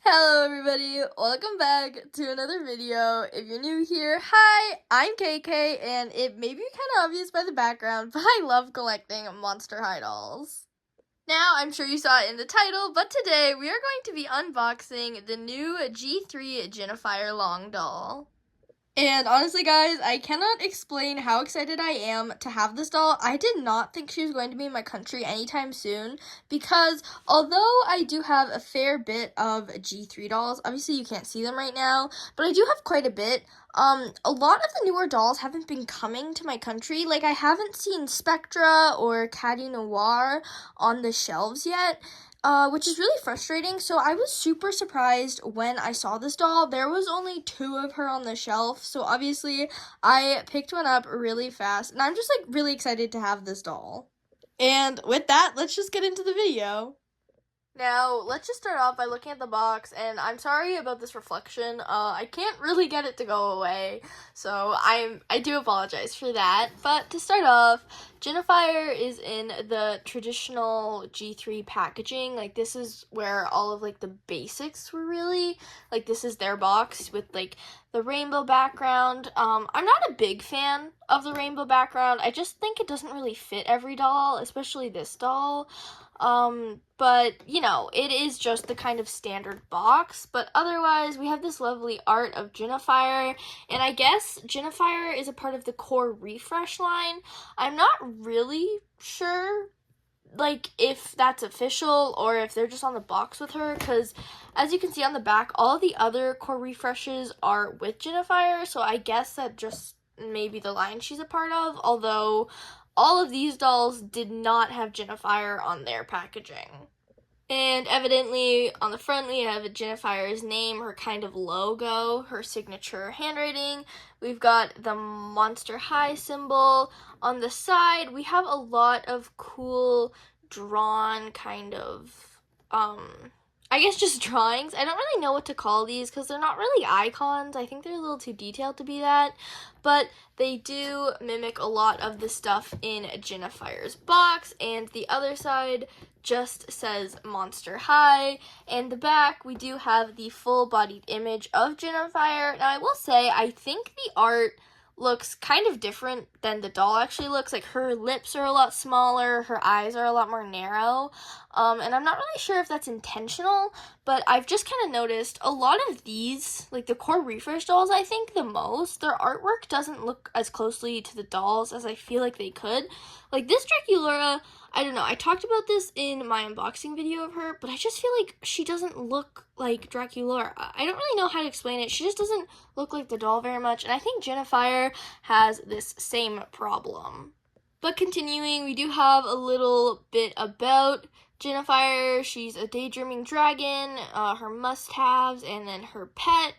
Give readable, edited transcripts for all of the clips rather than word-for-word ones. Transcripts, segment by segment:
Hello everybody, welcome back to another video. If you're new here, hi, I'm KK, and it may be kind of obvious by the background, but I love collecting Monster High dolls. Now, I'm sure you saw it in the title, but today we are going to be unboxing the new G3 Jinifire Long doll. And honestly, guys, I cannot explain how excited I am to have this doll. I did not think she was going to be in my country anytime soon because although I do have a fair bit of G3 dolls, obviously you can't see them right now, but I do have quite a bit. A lot of the newer dolls haven't been coming to my country. Like, I haven't seen Spectra or Caddy Noir on the shelves yet. Which is really frustrating. So I was super surprised when I saw this doll. There was only 2 of her on the shelf, so obviously I picked one up really fast, and I'm just like really excited to have this doll. And with that, let's just get into the video. Now, let's just start off by looking at the box, and I'm sorry about this reflection. I can't really get it to go away, so I do apologize for that. But to start off, Jinifire is in the traditional G3 packaging. Like, this is where all of, like, the basics were really. Like, this is their box with, like, the rainbow background. I'm not a big fan of the rainbow background. I just think it doesn't really fit every doll, especially this doll. But, you know, it is just the kind of standard box, but otherwise, we have this lovely art of Jinifire, and I guess Jinifire is a part of the core refresh line. I'm not really sure, like, if that's official or if they're just on the box with her, because as you can see on the back, all the other core refreshes are with Jinifire, so I guess that just maybe the line she's a part of, although all of these dolls did not have Jinifire on their packaging. And evidently, on the front, we have Jinifire's name, her kind of logo, her signature handwriting. We've got the Monster High symbol. On the side, we have a lot of cool drawn kind of, I guess just drawings. I don't really know what to call these because they're not really icons. I think they're a little too detailed to be that. But they do mimic a lot of the stuff in Jinifire's box. And the other side just says Monster High. And the back, we do have the full-bodied image of Jinifire. Now, I will say, I think the art looks kind of different than the doll actually looks. Like, her lips are a lot smaller, her eyes are a lot more narrow, and I'm not really sure if that's intentional, but I've just kind of noticed a lot of these, like the core refresh dolls, I think the most, their artwork doesn't look as closely to the dolls as I feel like they could. Like, this Draculaura, I don't know, I talked about this in my unboxing video of her, but I just feel like she doesn't look like Draculaura. I don't really know how to explain it. She just doesn't look like the doll very much, and I think Jinifire has this same problem. But continuing, we do have a little bit about Jinifire. She's a daydreaming dragon, her must-haves, and then her pet.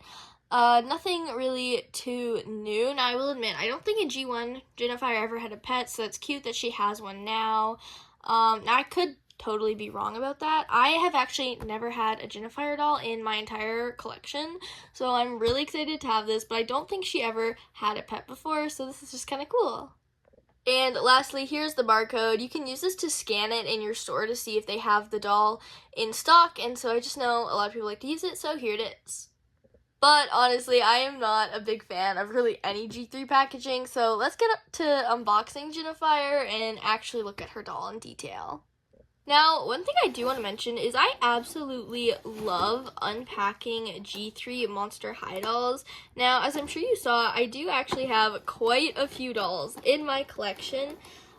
Nothing really too new. Now, I will admit, I don't think in G1 Jinifire ever had a pet, so it's cute that she has one now. Now, I could totally be wrong about that. I have actually never had a Jinifire doll in my entire collection, so I'm really excited to have this, but I don't think she ever had a pet before, so this is just kind of cool. And lastly, here's the barcode. You can use this to scan it in your store to see if they have the doll in stock, and so I just know a lot of people like to use it, so here it is. But honestly, I am not a big fan of really any G3 packaging, so let's get up to unboxing Jinifire and actually look at her doll in detail. Now, one thing I do want to mention is I absolutely love unpacking G3 Monster High dolls. Now, as I'm sure you saw, I do actually have quite a few dolls in my collection.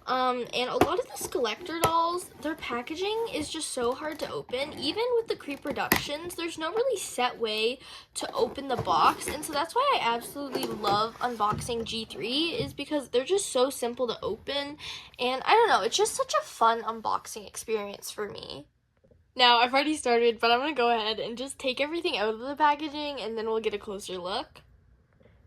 And a lot of the Skeletor dolls, their packaging is just so hard to open. Even with the Creep Productions, there's no really set way to open the box, and so that's why I absolutely love unboxing G3, is because they're just so simple to open, and I don't know, it's just such a fun unboxing experience for me. Now, I've already started, but I'm gonna go ahead and just take everything out of the packaging, and then we'll get a closer look.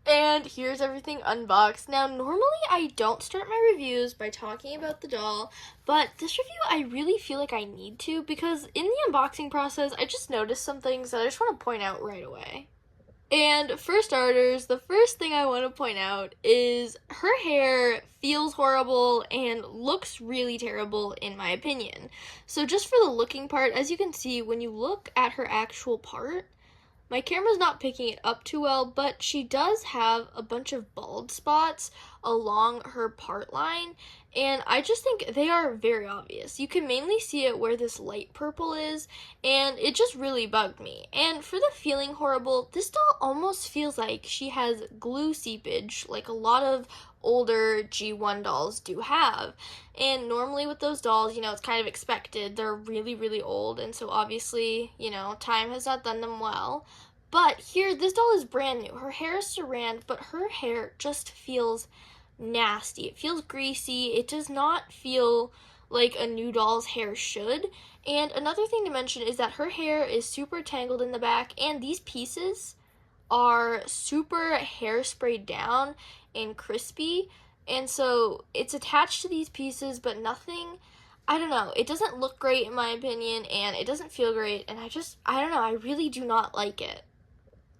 And here's everything unboxed. Now, normally I don't start my reviews by talking about the doll, but this review I really feel like I need to, because in the unboxing process, I just noticed some things that I just want to point out right away. And for starters, the first thing I want to point out is her hair feels horrible and looks really terrible in my opinion. So just for the looking part, as you can see, when you look at her actual part, my camera's not picking it up too well, but she does have a bunch of bald spots along her part line, and I just think they are very obvious. You can mainly see it where this light purple is, and it just really bugged me. And for the feeling horrible, this doll almost feels like she has glue seepage, like a lot of older G1 dolls do have. And normally with those dolls, it's kind of expected. They're really, really old, and so obviously, time has not done them well. But here, this doll is brand new. Her hair is Saran, but her hair just feels nasty. It feels greasy. It does not feel like a new doll's hair should. And another thing to mention is that her hair is super tangled in the back, and these pieces are super hairsprayed down and crispy. And so it's attached to these pieces, but nothing, I don't know, it doesn't look great in my opinion, and it doesn't feel great, and I don't know, I really do not like it.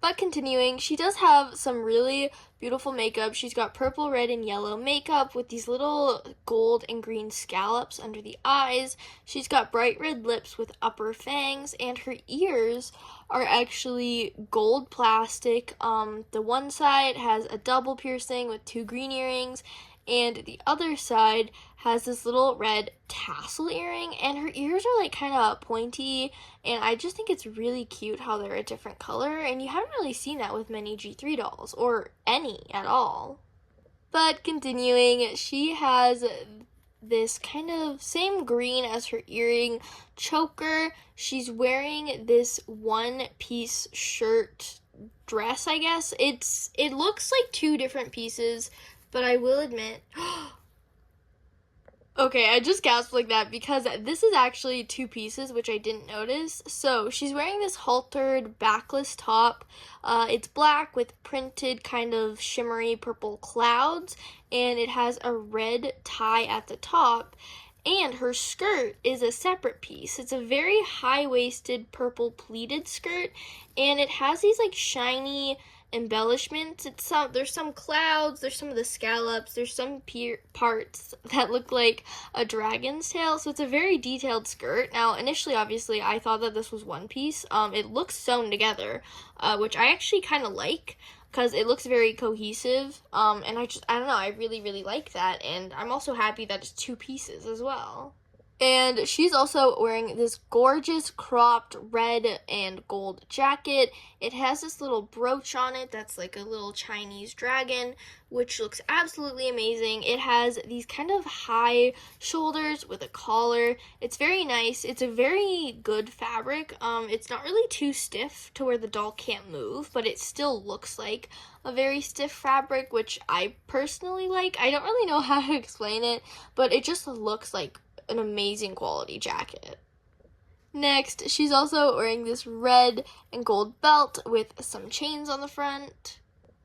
But continuing, she does have some really beautiful makeup. She's got purple, red, and yellow makeup with these little gold and green scallops under the eyes. She's got bright red lips with upper fangs, and her ears are actually gold plastic. The one side has a double piercing with 2 green earrings, and the other side has this little red tassel earring, and her ears are like kind of pointy, and I just think it's really cute how they're a different color, and you haven't really seen that with many G3 dolls, or any at all. But continuing, she has this kind of same green as her earring choker. She's wearing this one-piece shirt dress, I guess. It looks like 2 different pieces, but I will admit, okay, I just gasped like that because this is actually 2 pieces, which I didn't notice. So she's wearing this haltered backless top. It's black with printed kind of shimmery purple clouds, and it has a red tie at the top. And her skirt is a separate piece. It's a very high-waisted purple pleated skirt, and it has these like shiny embellishments. There's some clouds, there's some of the scallops, there's some parts that look like a dragon's tail, so it's a very detailed skirt. Now initially, obviously, I thought that this was one piece. It looks sewn together, which I actually kind of like because it looks very cohesive, and I don't know, I really, really like that, and I'm also happy that it's 2 pieces as well. And she's also wearing this gorgeous cropped red and gold jacket. It has this little brooch on it that's like a little Chinese dragon, which looks absolutely amazing. It has these kind of high shoulders with a collar. It's very nice. It's a very good fabric. It's not really too stiff to where the doll can't move, but it still looks like a very stiff fabric, which I personally like. I don't really know how to explain it, but it just looks like an amazing quality jacket. Next, she's also wearing this red and gold belt with some chains on the front.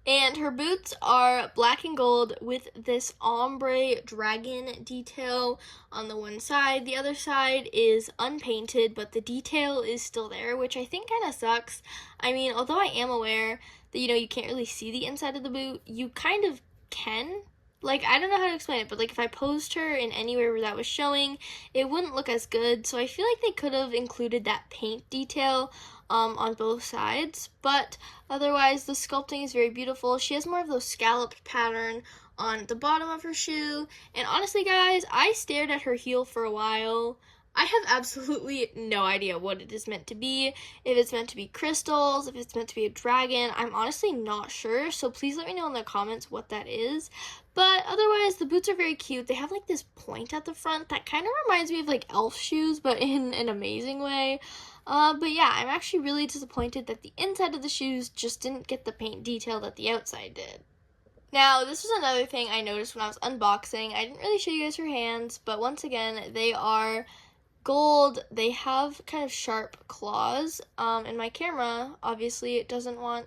And her boots are black and gold with this ombre dragon detail on the one side. The other side is unpainted, but the detail is still there, which I think kind of sucks. I mean, although I am aware that, you can't really see the inside of the boot, you kind of can. Like, I don't know how to explain it, but, like, if I posed her in anywhere where that was showing, it wouldn't look as good, so I feel like they could have included that paint detail on both sides, but otherwise, the sculpting is very beautiful. She has more of those scalloped pattern on the bottom of her shoe, and honestly, guys, I stared at her heel for a while. I have absolutely no idea what it is meant to be. If it's meant to be crystals, if it's meant to be a dragon, I'm honestly not sure, so please let me know in the comments what that is. But otherwise, the boots are very cute. They have like this point at the front that kind of reminds me of like elf shoes, but in an amazing way. But yeah, I'm actually really disappointed that the inside of the shoes just didn't get the paint detail that the outside did. Now, this was another thing I noticed when I was unboxing. I didn't really show you guys her hands, but once again, they are gold. They have kind of sharp claws, and my camera, obviously, it doesn't want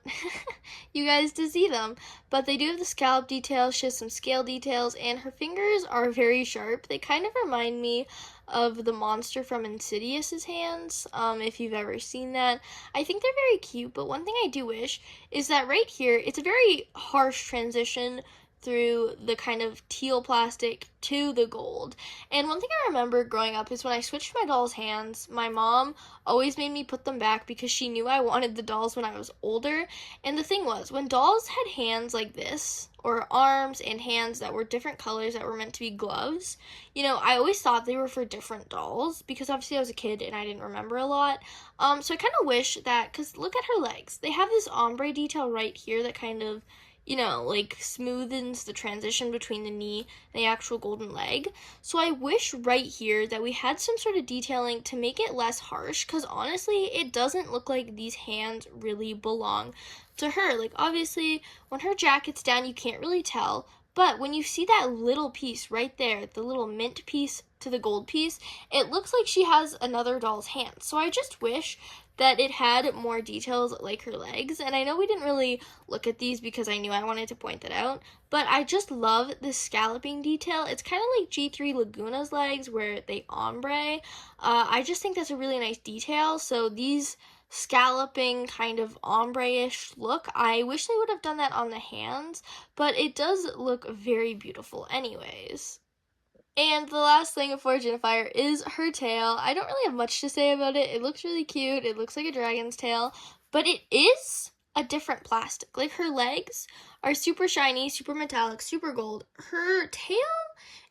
you guys to see them, but they do have the scallop details. She has some scale details, and her fingers are very sharp. They kind of remind me of the monster from Insidious's hands, if you've ever seen that. I think they're very cute, but one thing I do wish is that right here, it's a very harsh transition through the kind of teal plastic to the gold. And one thing I remember growing up is when I switched my doll's hands, my mom always made me put them back because she knew I wanted the dolls when I was older. And the thing was, when dolls had hands like this, or arms and hands that were different colors that were meant to be gloves, I always thought they were for different dolls because obviously I was a kid and I didn't remember a lot. So I kind of wish that, because look at her legs. They have this ombre detail right here that kind of like smoothens the transition between the knee and the actual golden leg. So I wish right here that we had some sort of detailing to make it less harsh, because honestly, it doesn't look like these hands really belong to her. Like, obviously, when her jacket's down, you can't really tell, but when you see that little piece right there, the little mint piece to the gold piece, it looks like she has another doll's hand. So I just wish that it had more details like her legs. And I know we didn't really look at these because I knew I wanted to point that out, but I just love this scalloping detail. It's kind of like G3 Laguna's legs where they ombre. I just think that's a really nice detail. So these scalloping kind of ombre-ish look, I wish they would have done that on the hands, but it does look very beautiful anyways. And the last thing for Jinifire is her tail. I don't really have much to say about it. It looks really cute. It looks like a dragon's tail, but it is a different plastic. Like, her legs are super shiny, super metallic, super gold. Her tail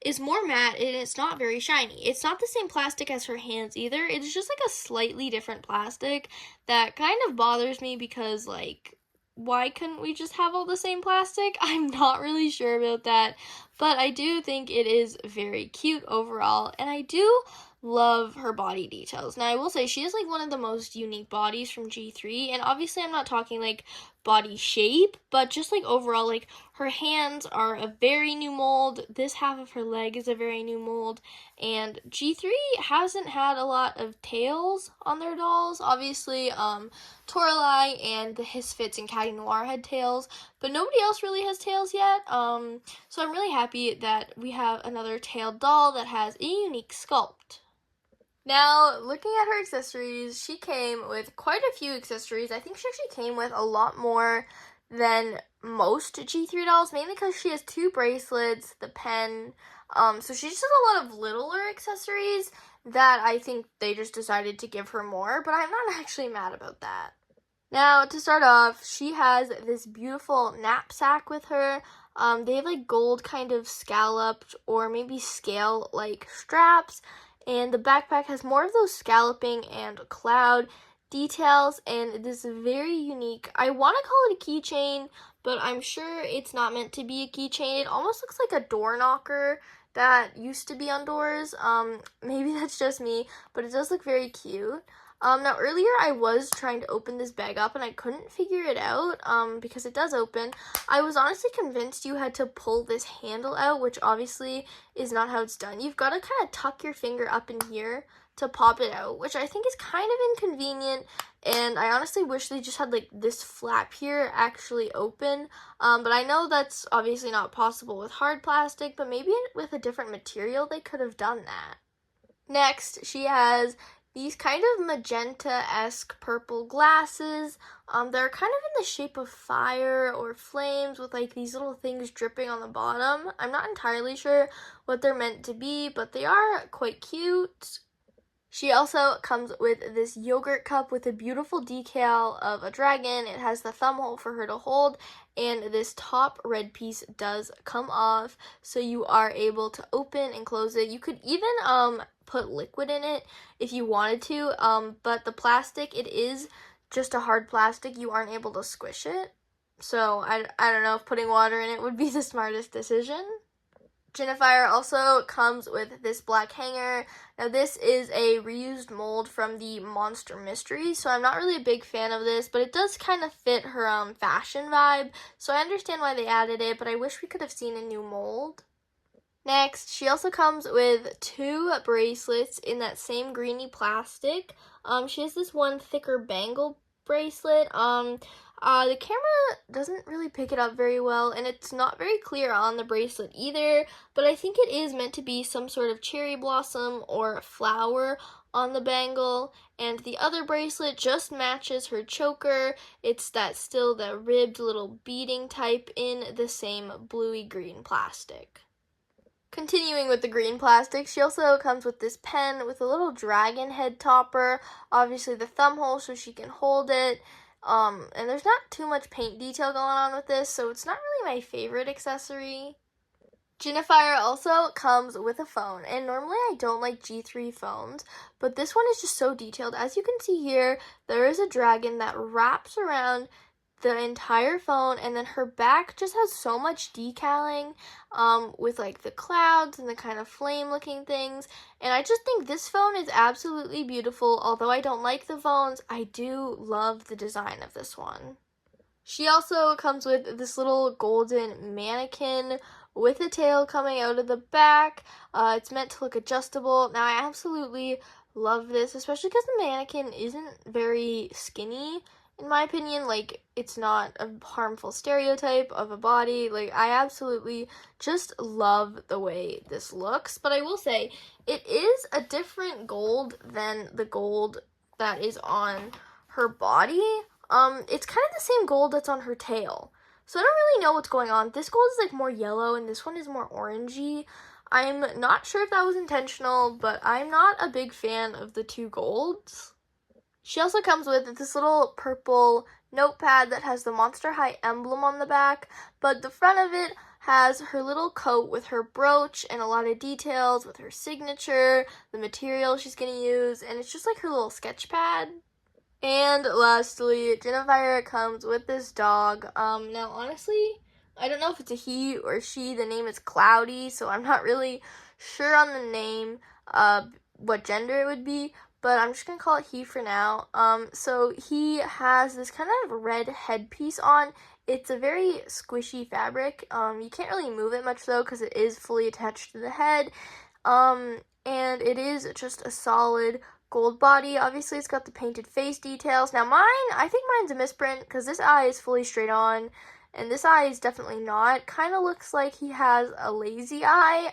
is more matte and it's not very shiny. It's not the same plastic as her hands either. It's just like a slightly different plastic that kind of bothers me because, like, why couldn't we just have all the same plastic? I'm not really sure about that, but I do think it is very cute overall, and I do love her body details. Now, I will say she is like one of the most unique bodies from G3, and obviously I'm not talking like body shape, but just like overall, like her hands are a very new mold. This half of her leg is a very new mold, and G3 hasn't had a lot of tails on their dolls. Obviously, Toralei and the Hisfits and Caddy Noir had tails, but nobody else really has tails yet. So I'm really happy that we have another tailed doll that has a unique sculpt. Now, looking at her accessories, she came with quite a few accessories. I think she actually came with a lot more than most G3 dolls, mainly because she has 2 bracelets, the pen, so she just has a lot of littler accessories that I think they just decided to give her more, but I'm not actually mad about that. Now, to start off, she has this beautiful knapsack with her. They have like gold kind of scalloped or maybe scale like straps, and the backpack has more of those scalloping and cloud details, and it is very unique. I want to call it a keychain, but I'm sure it's not meant to be a keychain. It almost looks like a door knocker that used to be on doors. Maybe that's just me, but it does look very cute. Now earlier I was trying to open this bag up and I couldn't figure it out, because it does open. I was honestly convinced you had to pull this handle out, which obviously is not how it's done. You've got to kind of tuck your finger up in here to pop it out, which I think is kind of inconvenient, and I honestly wish they just had like this flap here actually open, but I know that's obviously not possible with hard plastic, but maybe with a different material they could have done that. Next, she has these kind of magenta-esque purple glasses. They're kind of in the shape of fire or flames with like these little things dripping on the bottom. I'm not entirely sure what they're meant to be, but they are quite cute. She also comes with this yogurt cup with a beautiful decal of a dragon. It has the thumb hole for her to hold, and this top red piece does come off, so you are able to open and close it. You could even put liquid in it if you wanted to, but the plastic, it is just a hard plastic. You aren't able to squish it, so I don't know if putting water in it would be the smartest decision. Jinifire also comes with this black hanger. Now this is a reused mold from the Monster Mystery, so I'm not really a big fan of this, but it does kind of fit her fashion vibe, so I understand why they added it, but I wish we could have seen a new mold. Next, she also comes with 2 bracelets in that same greeny plastic. She has this one thicker bangle bracelet. The camera doesn't really pick it up very well, and it's not very clear on the bracelet either, but I think it is meant to be some sort of cherry blossom or flower on the bangle, and the other bracelet just matches her choker. It's still the ribbed little beading type in the same bluey green plastic. Continuing with the green plastic, she also comes with this pen with a little dragon head topper, obviously the thumb hole so she can hold it, and there's not too much paint detail going on with this, so it's not really my favorite accessory. Jinifire also comes with a phone, and normally I don't like G3 phones, but this one is just so detailed. As you can see here, there is a dragon that wraps around the entire phone, and then her back just has so much decaling with like the clouds and the kind of flame looking things, and I just think this phone is absolutely beautiful. Although I don't like the phones, I do love the design of this one. She also comes with this little golden mannequin with a tail coming out of the back. It's meant to look adjustable. Now I absolutely love this, especially because the mannequin isn't very skinny. In my opinion, like, it's not a harmful stereotype of a body. Like, I absolutely just love the way this looks. But I will say, it is a different gold than the gold that is on her body. It's kind of the same gold that's on her tail. So I don't really know what's going on. This gold is, like, more yellow, and this one is more orangey. I'm not sure if that was intentional, but I'm not a big fan of the 2 golds. She also comes with this little purple notepad that has the Monster High emblem on the back, but the front of it has her little coat with her brooch and a lot of details with her signature, the material she's going to use, and it's just like her little sketch pad. And lastly, Jinifire comes with this dog. Now honestly, I don't know if it's a he or she. The name is Cloudy, so I'm not really sure on the name, what gender it would be, but I'm just going to call it he for now. So he has this kind of red headpiece on. It's a very squishy fabric. You can't really move it much though because it is fully attached to the head. And it is just a solid gold body. Obviously, it's got the painted face details. Now I think mine's a misprint because this eye is fully straight on. And this eye is definitely not. Kind of looks like he has a lazy eye,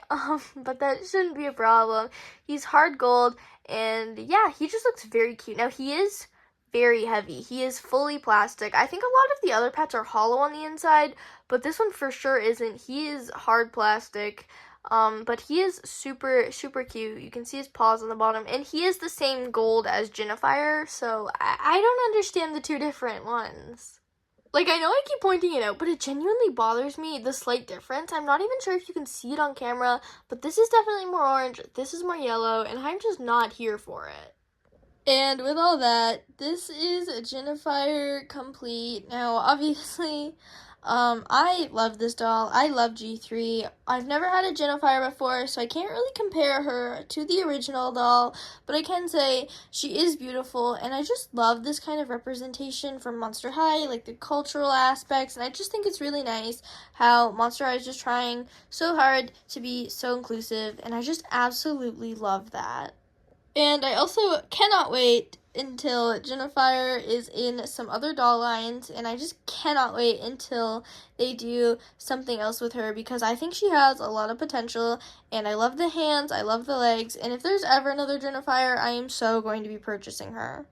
but that shouldn't be a problem. He's hard gold, and yeah, he just looks very cute. Now, he is very heavy. He is fully plastic. I think a lot of the other pets are hollow on the inside, but this one for sure isn't. He is hard plastic, but he is super, super cute. You can see his paws on the bottom, and he is the same gold as Jinifire, so I don't understand the 2 different ones. Like, I know I keep pointing it out, but it genuinely bothers me, the slight difference. I'm not even sure if you can see it on camera, but this is definitely more orange, this is more yellow, and I'm just not here for it. And with all that, this is Jinifire complete. Now, obviously, I love this doll. I love G3. I've never had a Jinifire before, so I can't really compare her to the original doll, but I can say she is beautiful, and I just love this kind of representation from Monster High, like the cultural aspects, and I just think it's really nice how Monster High is just trying so hard to be so inclusive, and I just absolutely love that. And I also cannot wait until Jinifire is in some other doll lines, and I just cannot wait until they do something else with her because I think she has a lot of potential, and I love the hands, I love the legs, and if there's ever another Jinifire, I am so going to be purchasing her.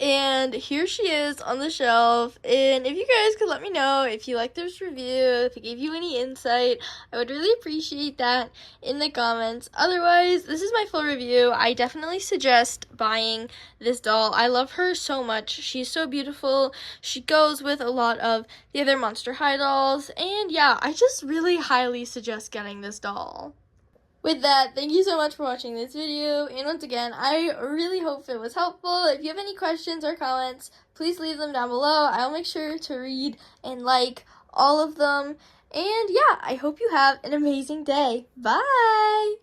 And here she is on the shelf, and if you guys could let me know if you liked this review, if it gave you any insight, I would really appreciate that in the comments. Otherwise, this is my full review. I definitely suggest buying this doll. I love her so much. She's so beautiful. She goes with a lot of the other Monster High dolls, and yeah, I just really highly suggest getting this doll. With that, thank you so much for watching this video, and once again, I really hope it was helpful. If you have any questions or comments, please leave them down below. I'll make sure to read and like all of them, and yeah, I hope you have an amazing day. Bye!